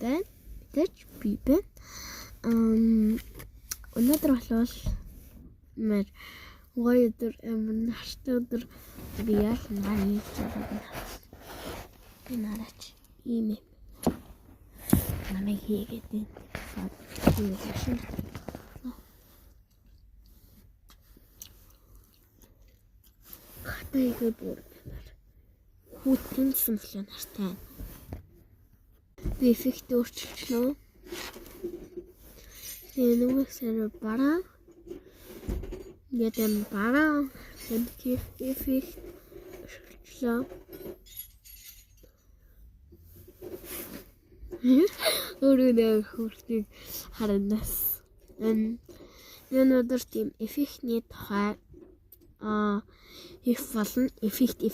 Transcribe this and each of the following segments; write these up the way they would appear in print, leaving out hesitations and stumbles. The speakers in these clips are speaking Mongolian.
байна. Мэдээж би байна. Өнөөдөр болвол мэр гоёдор амнахтадор би яах нарын би нараач ийм намайг хийгээд хатайг бүр хүүтэн сүмлэн нартай. Би эффект өөрчилчихлөө. Нүгсээр бараа. Ядан бараа. Эффект өөрчилчихлөө. Өөрөөр хурцыг харанаас. Өнөөдөр тийм эффектний тухай их болно. Эффект.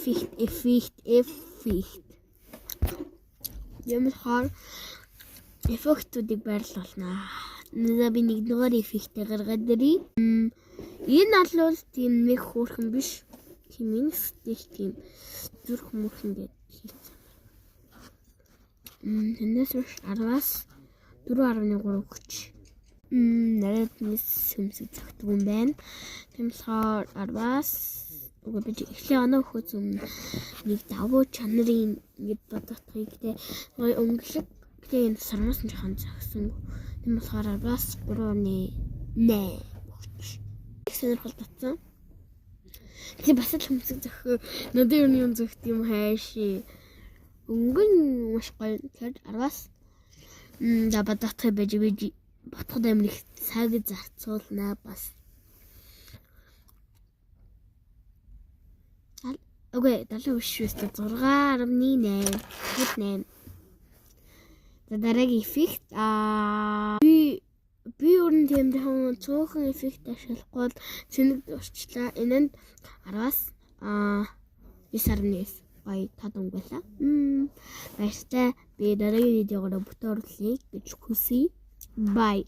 Ямар эффектүүдийг байрлуулнаа. Би нэг дугаар эффектээ гаргаад ирээ. Энэ бол тийм нэг хөөрхөн биш. Тийм инстил тийм зүрх мөрхөн гэдэг хийсэн. Тэндээс 10-аас 4.3 хүч. Нарийн сүмсэг зөгтөг юм байна. Тэмцээр 10-аас би эхлээ оноо хөөц нэг давуу чанарын ингэж бодохыг те өнгөлөг гэдэг энэ сармаас нь жоохон зогсон. Тийм болохоор 10-аас 3.8 хүч. Их сонирхол татсан. Тийм бас л хүмсэг зөхөө надад юм зөхт юм хайши. Өнгөн маш гоё. Тэгэхээр 10-аас да бодохтой байж бодоход амир их цаг зарцуулнаа бас. Окей, 7.8. 6.8. Дараагийн эффект би өрн тийм дэхэн цөөхөн эффект ашиглахгүй цэник дурчлаа. Энэ нь 10-аас 9.9 гоё татан байлаа. Баяртай. Би дараагийн видеогоор бүтэн оруулъя гэж хүсье. Bye.